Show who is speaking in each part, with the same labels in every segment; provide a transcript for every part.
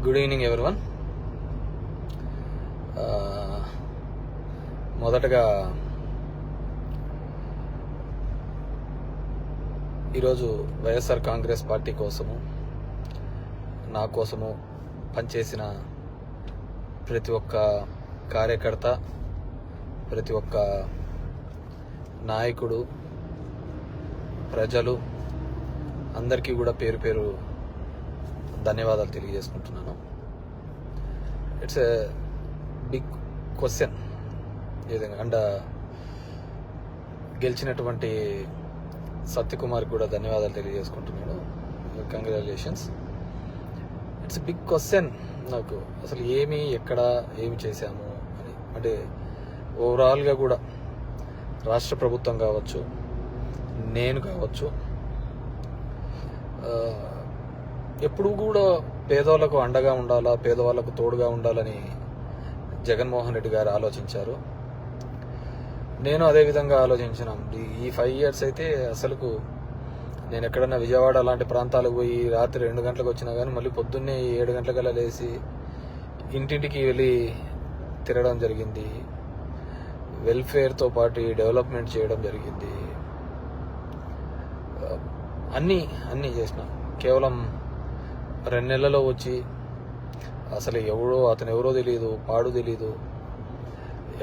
Speaker 1: Good evening everyone. మొదటగా ఈరోజు YSR Congress party కోసము, నా కోసము పనిచేసిన ప్రతి ఒక్క కార్యకర్త, ప్రతి ఒక్క నాయకుడు, ప్రజలు అందరికీ కూడా పేరు పేరు ధన్యవాదాలు తెలియజేసుకుంటున్నాను. It's a big question and గెలిచినటువంటి సత్యకుమార్ కూడా ధన్యవాదాలు తెలియజేసుకుంటున్నాను. కంగ్రాచులేషన్స్. ఇట్స్ బిగ్ క్వశ్చన్ నాకు, అసలు ఎక్కడ ఏమి చేశాము అని. అంటే ఓవరాల్గా కూడా రాష్ట్ర ప్రభుత్వం కావచ్చు, నేను కావచ్చు, ఎప్పుడు కూడా పేదవాళ్ళకు అండగా ఉండాలా, పేదవాళ్ళకు తోడుగా ఉండాలని జగన్మోహన్ రెడ్డి గారు ఆలోచించారు. నేను అదే విధంగా ఆలోచించినాను. ఈ 5 years అయితే అసలుకు నేను ఎక్కడన్నా విజయవాడ అలాంటి ప్రాంతాలకు పోయి రాత్రి 2 గంటలకు వచ్చినా కానీ మళ్ళీ పొద్దున్నే 7 గంటలకల్లా లేచి ఇంటింటికి వెళ్ళి తిరగడం జరిగింది. వెల్ఫేర్తో పాటు డెవలప్మెంట్ చేయడం జరిగింది. అన్నీ చేసిన. కేవలం 2 నెలల్లో వచ్చి అసలు అతను ఎవరో తెలియదు, పాడు తెలియదు.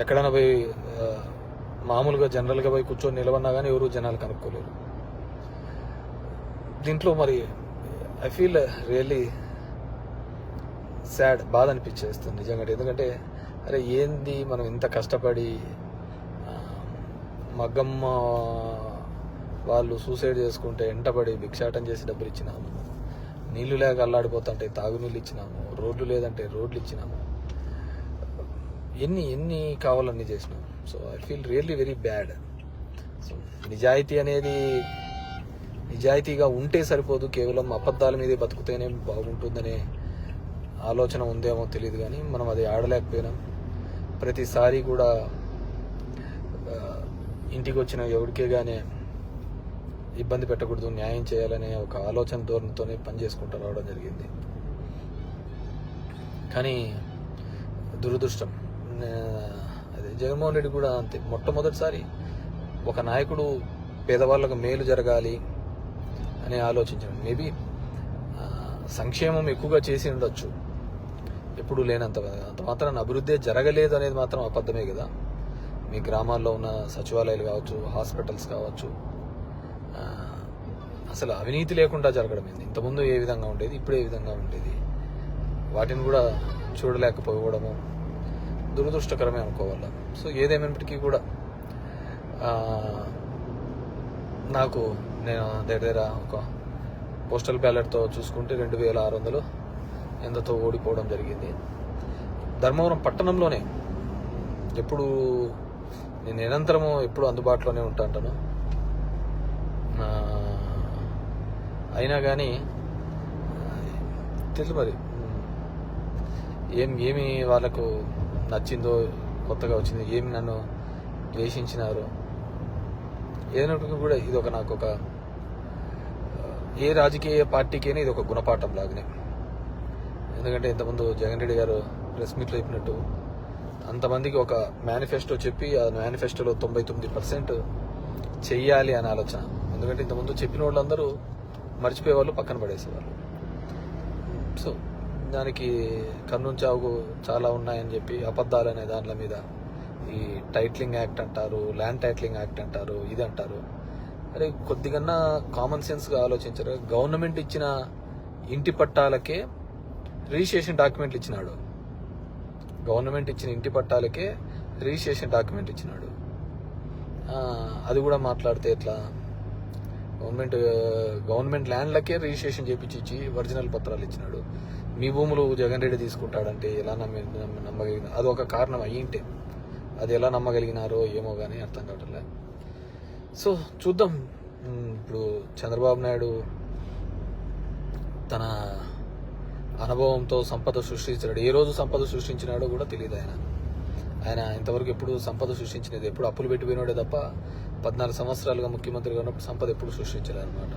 Speaker 1: ఎక్కడైనా పోయి మామూలుగా జనరల్గా పోయి కూర్చొని నిలబడినా కానీ ఎవరు జనాలు కనుక్కోలేరు. దీంట్లో మరి ఐ ఫీల్ రియల్లీ సాడ్, బాధ అనిపించేస్తుంది నిజంగా. ఎందుకంటే అరే ఏంది మనం ఇంత కష్టపడి, మగ్గమ్మ వాళ్ళు సూసైడ్ చేసుకుంటే ఎంటపడి భిక్షాటం చేసి డబ్బులు ఇచ్చినాము, నీళ్లు లేక అల్లాడిపోతుంటే తాగునీళ్ళు ఇచ్చినాము, రోడ్లు లేదంటే రోడ్లు ఇచ్చినాము, ఎన్ని కావాలన్నీ చేసినాము. So I feel really very bad. So నిజాయితీగా ఉంటే సరిపోదు, కేవలం అబద్ధాల మీదే బతుకుతేనే బాగుంటుందనే ఆలోచన ఉందేమో తెలియదు. కానీ మనం అది ఆడలేకపోయినాం. ప్రతిసారి కూడా ఇంటికి వచ్చిన ఎవరికే కానీ ఇబ్బంది పెట్టకూడదు, న్యాయం చేయాలనే ఒక ఆలోచన ధోరణితోనే పనిచేసుకుంటూ రావడం జరిగింది. కానీ దురదృష్టం, అదే జగన్మోహన్ రెడ్డి కూడా అంతే. మొట్టమొదటిసారి ఒక నాయకుడు పేదవాళ్ళకు మేలు జరగాలి అని ఆలోచించాడు. మేబీ సంక్షేమం ఎక్కువగా చేసి ఉండొచ్చు, ఎప్పుడు లేనంత. అంత మాత్రాన అభివృద్ధి జరగలేదు అనేది మాత్రం అబద్ధమే కదా. మీ గ్రామాల్లో ఉన్న సచివాలయాలు కావచ్చు, హాస్పిటల్స్ కావచ్చు, అసలు అవినీతి లేకుండా జరగడం ఏంది? ఇంతకుముందు ఏ విధంగా ఉండేది, ఇప్పుడు ఏ విధంగా ఉండేది, వాటిని కూడా చూడలేకపోవడము దురదృష్టకరమే అనుకోవాలి. సో ఏదేమైనప్పటికీ కూడా నేను దగ్గర ఒక పోస్టల్ బ్యాలెట్తో చూసుకుంటే 2600 ఎంతతో ఓడిపోవడం జరిగింది. ధర్మవరం పట్టణంలోనే ఎప్పుడు నేను నిరంతరము ఎప్పుడు అందుబాటులోనే ఉంటాను. అయినా కానీ తెలుసు మరి ఏమి వాళ్ళకు నచ్చిందో, కొత్తగా వచ్చింది, ఏమి నన్ను ద్వేషించినారు. ఏదైనప్పటికీ కూడా ఇది ఏ రాజకీయ పార్టీకైనా ఇది ఒక గుణపాఠం లాగానే. ఎందుకంటే ఇంతకుముందు జగన్ రెడ్డి గారు ప్రెస్ మీట్లో చెప్పినట్టు అంతమందికి ఒక మేనిఫెస్టో చెప్పి ఆ మేనిఫెస్టోలో 99% చెయ్యాలి అనే ఆలోచన. ఎందుకంటే ఇంతకుముందు చెప్పిన వాళ్ళందరూ మర్చిపోయేవాళ్ళు, పక్కన పడేసేవాళ్ళు. సో దానికి కన్నుంచావు చాలా ఉన్నాయని చెప్పి అబద్ధాలు అనే దాంట్ల మీద ఈ టైటిలింగ్ యాక్ట్ అంటారు, ల్యాండ్ టైటిలింగ్ యాక్ట్ అంటారు, ఇది అంటారు. అరే కొద్దిగా కామన్ సెన్స్గా ఆలోచించారు. గవర్నమెంట్ ఇచ్చిన ఇంటి పట్టాలకే రిజిస్ట్రేషన్ డాక్యుమెంట్లు ఇచ్చినాడు. గవర్నమెంట్ ఇచ్చిన ఇంటి పట్టాలకే రిజిస్ట్రేషన్ డాక్యుమెంట్ ఇచ్చినాడు. అది కూడా మాట్లాడితే ఎట్లా? గవర్నమెంట్ ల్యాండ్లకే రిజిస్ట్రేషన్ చేపించి ఒరిజినల్ పత్రాలు ఇచ్చినాడు. మీ భూములు జగన్ రెడ్డి తీసుకుంటాడంటే ఎలా నమ్మగలిగిన? అది ఒక కారణం అయ్యింటే అది ఎలా నమ్మగలిగినారో ఏమో కానీ అర్థం కావట్లే. సో చూద్దాం. ఇప్పుడు చంద్రబాబు నాయుడు తన అనుభవంతో సంపద సృష్టించాడు. ఏ రోజు సంపద సృష్టించినాడో కూడా తెలియదు. ఆయన ఇంతవరకు ఎప్పుడు సంపద సృష్టించినది, ఎప్పుడు అప్పులు పెట్టిపోయినాడే తప్ప 14 సంవత్సరాలుగా ముఖ్యమంత్రిగా ఉన్నప్పుడు సంపద ఎప్పుడు సృష్టించలేదు అనమాట.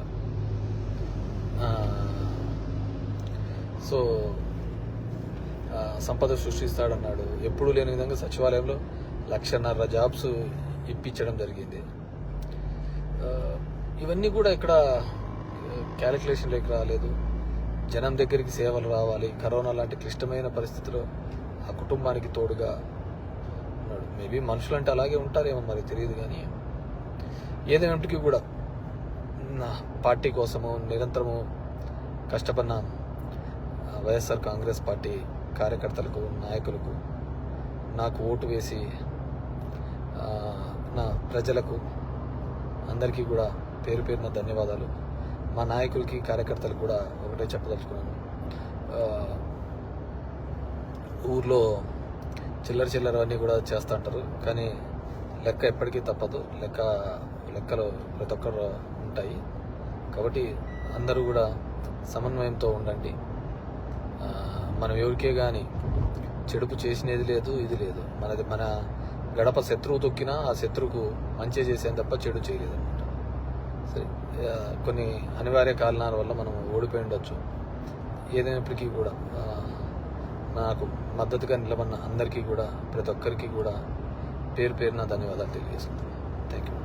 Speaker 1: సో సంపద సృష్టిస్తాడన్నాడు. ఎప్పుడూ లేని విధంగా సచివాలయంలో 1,50,000 జాబ్స్ ఇప్పించడం జరిగింది. ఇవన్నీ కూడా ఇక్కడ క్యాలిక్యులేషన్లోకి రాలేదు. జనం దగ్గరికి సేవలు రావాలి. కరోనా లాంటి క్లిష్టమైన పరిస్థితిలో ఆ కుటుంబానికి తోడుగా ఉన్నాడు. మేబీ మనుషులంటే అలాగే ఉంటారేమో మరి తెలియదు. కానీ ఏదైనప్పటికీ కూడా నా పార్టీ కోసము నిరంతరము కష్టపడిన వైఎస్ఆర్ కాంగ్రెస్ పార్టీ కార్యకర్తలకు, నాయకులకు, నాకు ఓటు వేసి నా ప్రజలకు అందరికీ కూడా పేరు పేరున ధన్యవాదాలు. మా నాయకులకి, కార్యకర్తలకు కూడా ఒకటే చెప్పదలుచుకున్నాను. ఊర్లో చిల్లర అన్నీ కూడా చేస్తూ ఉంటారు. కానీ లెక్క ఎప్పటికీ తప్పదు. లెక్కలు ప్రతి ఒక్కరు ఉంటాయి. కాబట్టి అందరూ కూడా సమన్వయంతో ఉండండి. మనం ఎవరికే కానీ చెడుపు చేసినది లేదు, ఇది లేదు. మన గడప శత్రువు తొక్కినా ఆ శత్రువుకు మంచి చేసేది తప్ప చెడు చేయలేదు అనమాట. సరే, కొన్ని అనివార్య కారణాల వల్ల మనం ఓడిపోయి ఉండొచ్చు. ఏదైనప్పటికీ కూడా నాకు మద్దతుగా నిలబడిన అందరికీ కూడా, ప్రతి ఒక్కరికి కూడా పేరు పేరున ధన్యవాదాలు తెలియజేస్తున్నాను. Thank you.